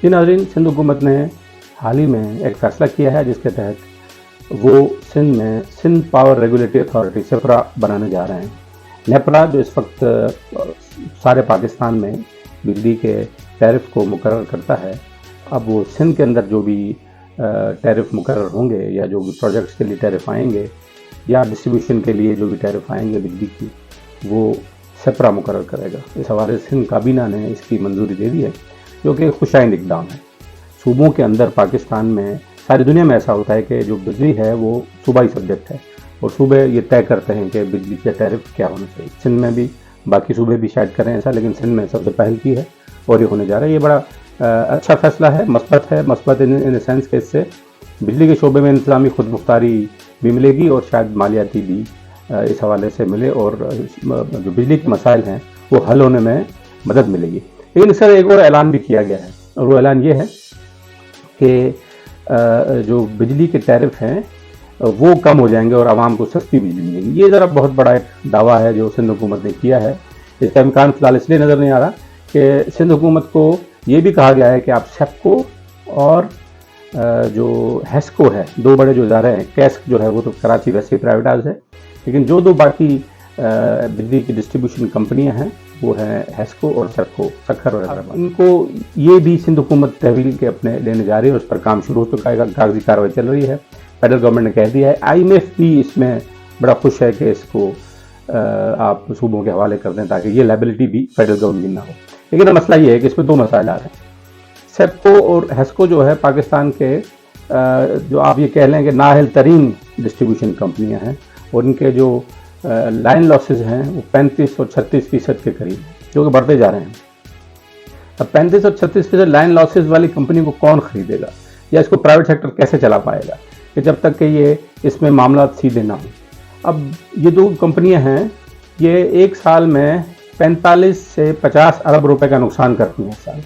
جی ناظرین، سندھ حکومت نے حال ہی میں ایک فیصلہ کیا ہے جس کے تحت وہ سندھ میں سندھ پاور ریگولیٹری اتھارٹی سپرا بنانے جا رہے ہیں۔ نیپرا جو اس وقت سارے پاکستان میں بجلی کے ٹیرف کو مقرر کرتا ہے، اب وہ سندھ کے اندر جو بھی ٹیرف مقرر ہوں گے یا جو بھی پروجیکٹس کے لیے ٹیرف آئیں گے یا ڈسٹریبیوشن کے لیے جو بھی ٹیرف آئیں گے بجلی کی، وہ سپرا مقرر کرے گا۔ اس حوالے سے سندھ کابینہ نے اس کی منظوری دے دی ہے، جو کہ خوشائند اقدام ہے۔ صوبوں کے اندر پاکستان میں، ساری دنیا میں ایسا ہوتا ہے کہ جو بجلی ہے وہ صوبائی سبجیکٹ ہے اور صوبے یہ طے کرتے ہیں کہ بجلی کا ٹیرف کیا ہونا چاہیے۔ سندھ میں بھی، باقی صوبے بھی شاید کریں ایسا، لیکن سندھ میں سب سے پہل کی ہے اور یہ ہونے جا رہا ہے۔ یہ بڑا اچھا فیصلہ ہے، مثبت ان سینس کہ اس سے بجلی کے شعبے میں انتظامی خود مختاری بھی ملے گی اور شاید مالیاتی بھی اس حوالے سے ملے اور جو بجلی کے مسائل ہیں وہ حل ہونے میں مدد ملے گی۔ لیکن اس سے ایک اور اعلان بھی کیا گیا ہے اور وہ اعلان یہ ہے کہ جو بجلی کے ٹیرف ہیں وہ کم ہو جائیں گے اور عوام کو سستی بجلی ملے گی۔ یہ ذرا بہت بڑا ایک دعویٰ ہے جو سندھ حکومت نے کیا ہے۔ اس کا امکان فی الحال اس لیے نظر نہیں آ رہا کہ سندھ حکومت کو یہ بھی کہا گیا ہے کہ آپ سیپکو اور جو ہیسکو ہے، دو بڑے جو ادارے ہیں، کیسک جو ہے وہ تو کراچی ویسے پرائیویٹائز ہے، لیکن جو دو باقی بجلی کی ڈسٹریبیوشن کمپنیاں ہیں وہ ہیں ہیسکو اور سیپکو، سکھر اور حیدرآباد۔ ان کو یہ بھی سندھ حکومت تحویل کے اپنے لینے جا رہی ہے اور اس پر کام شروع ہو چکا ہے، کاغذی کارروائی چل رہی ہے۔ فیڈرل گورنمنٹ نے کہہ دیا ہے، آئی ایم ایف بھی اس میں بڑا خوش ہے کہ اس کو آپ صوبوں کے حوالے کر دیں تاکہ یہ لائبلٹی بھی فیڈرل گورنمنٹ کی نہ ہو۔ لیکن مسئلہ یہ ہے کہ اس میں دو مسائل آ رہے ہیں۔ سیپکو اور ہیسکو جو ہے پاکستان کے جو آپ یہ کہہ لیں کہ نااہل ترین ڈسٹریبیوشن کمپنیاں ہیں اور ان کے جو لائن لاسز ہیں وہ 35 اور 36% کے قریب ہیں، جو کہ بڑھتے جا رہے ہیں۔ اب 35 اور 36% لائن لاسز والی کمپنی کو کون خریدے گا یا اس کو پرائیویٹ سیکٹر کیسے چلا پائے گا کہ جب تک کہ یہ اس میں معاملات سیدھے نہ ہوں۔ اب یہ دو کمپنیاں ہیں، یہ ایک سال میں 45 سے 50 ارب روپے کا نقصان کرتی ہیں۔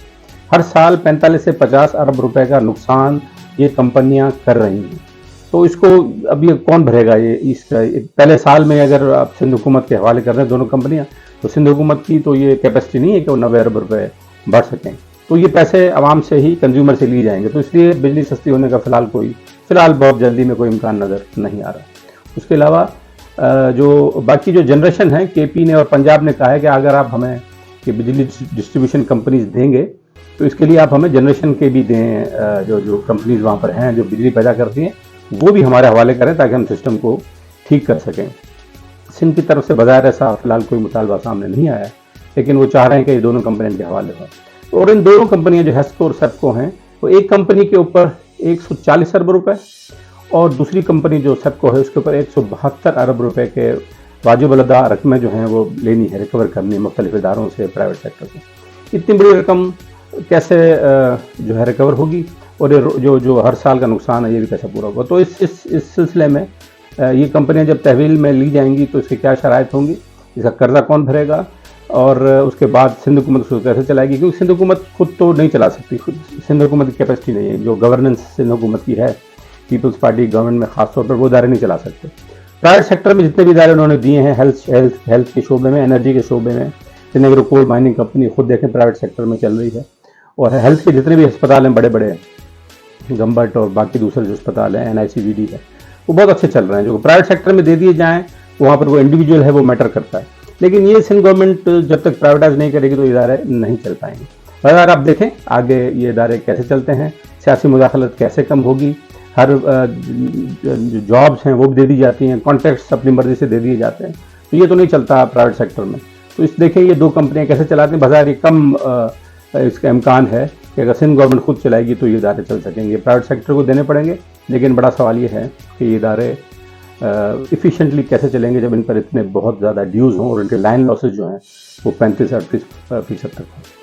ہر سال 45 سے 50 ارب روپے کا نقصان یہ کمپنیاں کر رہی ہیں۔ تو اس کو اب یہ کون بھرے گا؟ یہ اس پہلے سال میں اگر آپ سندھ حکومت کے حوالے کر رہے ہیں دونوں کمپنیاں، تو سندھ حکومت کی تو یہ کیپیسٹی نہیں ہے کہ وہ 90 ارب روپے بڑھ سکیں، تو یہ پیسے عوام سے ہی، کنزیومر سے لیے جائیں گے۔ تو اس لیے بجلی سستی ہونے کا فی الحال بہت جلدی میں کوئی امکان نظر نہیں آ رہا۔ اس کے علاوہ جو باقی جو جنریشن ہے، کے پی نے اور پنجاب نے کہا ہے کہ اگر آپ ہمیں یہ بجلی ڈسٹریبیوشن کمپنیز دیں گے تو اس کے لیے آپ ہمیں جنریشن کے بھی دیں، جو کمپنیز وہاں پر ہیں جو بجلی پیدا کرتی ہیں وہ بھی ہمارے حوالے کریں تاکہ ہم سسٹم کو ٹھیک کر سکیں۔ سندھ کی طرف سے بظاہر ایسا فی الحال کوئی مطالبہ سامنے نہیں آیا ہے، لیکن وہ چاہ رہے ہیں کہ یہ دونوں کمپنیوں کے حوالے ہوں۔ اور ان دونوں کمپنیاں جو ہیسکو اور سیپکو ہیں، وہ ایک کمپنی کے اوپر 140 ارب روپے اور دوسری کمپنی جو سیپکو ہے اس کے اوپر 172 ارب روپے کے واجب الادا رقمیں جو ہیں وہ لینی ہے، ریکور کرنی ہے مختلف اداروں سے، پرائیویٹ سیکٹر سے۔ اتنی بڑی رقم کیسے جو ہے ریکور ہوگی اور جو ہر سال کا نقصان ہے یہ بھی کیسے پورا ہوگا؟ تو اس سلسلے میں یہ کمپنیاں جب تحویل میں لی جائیں گی تو اس کی کیا شرائط ہوں گی، اس کا قرضہ کون بھرے گا اور اس کے بعد سندھ حکومت اس کو کیسے چلائے گی؟ کیونکہ سندھ حکومت خود تو نہیں چلا سکتی، سندھ حکومت کی کیپیسٹی نہیں ہے، جو گورننس سندھ حکومت کی ہے پیپلز پارٹی گورنمنٹ میں خاص طور پر، وہ ادارے نہیں چلا سکتے۔ پرائیویٹ سیکٹر میں جتنے بھی ادارے انہوں نے دیے ہیں، ہیلتھ کے شعبے میں، انرجی کے شعبے میں، سندھ ایگرو کول مائننگ کمپنی خود دیکھیں پرائیویٹ سیکٹر میں چل رہی ہے، اور ہیلتھ کے جتنے بھی ہسپتال ہیں بڑے بڑے گمبٹ اور باقی دوسرے جو ہسپتال ہیں NICVD ہے، وہ بہت اچھے چل رہے ہیں۔ جو پرائیویٹ سیکٹر میں دے دیے جائیں وہاں پر وہ انڈیویجول ہے وہ میٹر کرتا ہے، لیکن یہ سندھ گورنمنٹ جب تک پرائیویٹائز نہیں کرے گی تو ادارے نہیں چل پائیں گے۔ اگر آپ دیکھیں آگے یہ ادارے کیسے چلتے ہیں، سیاسی مداخلت کیسے کم ہوگی، ہر جو جابس ہیں وہ بھی دے دی جاتی ہیں، کانٹریکٹس اپنی مرضی سے دے دیے جاتے ہیں، تو یہ تو نہیں چلتا پرائیویٹ سیکٹر میں۔ تو اس دیکھیں یہ دو کمپنیاں کیسے چلاتی ہیں، بظاہر یہ کم اس کا امکان ہے کہ اگر سندھ گورنمنٹ خود چلائے گی تو یہ ادارے چل سکیں گے، پرائیویٹ سیکٹر کو دینے پڑیں گے، لیکن بڑا سوال یہ ہے کہ یہ ادارے ایفیشینٹلی کیسے چلیں گے جب ان پر اتنے بہت زیادہ ڈیوز ہوں اور ان کے لائن لاسز جو ہیں وہ 35-38% تک ہوں۔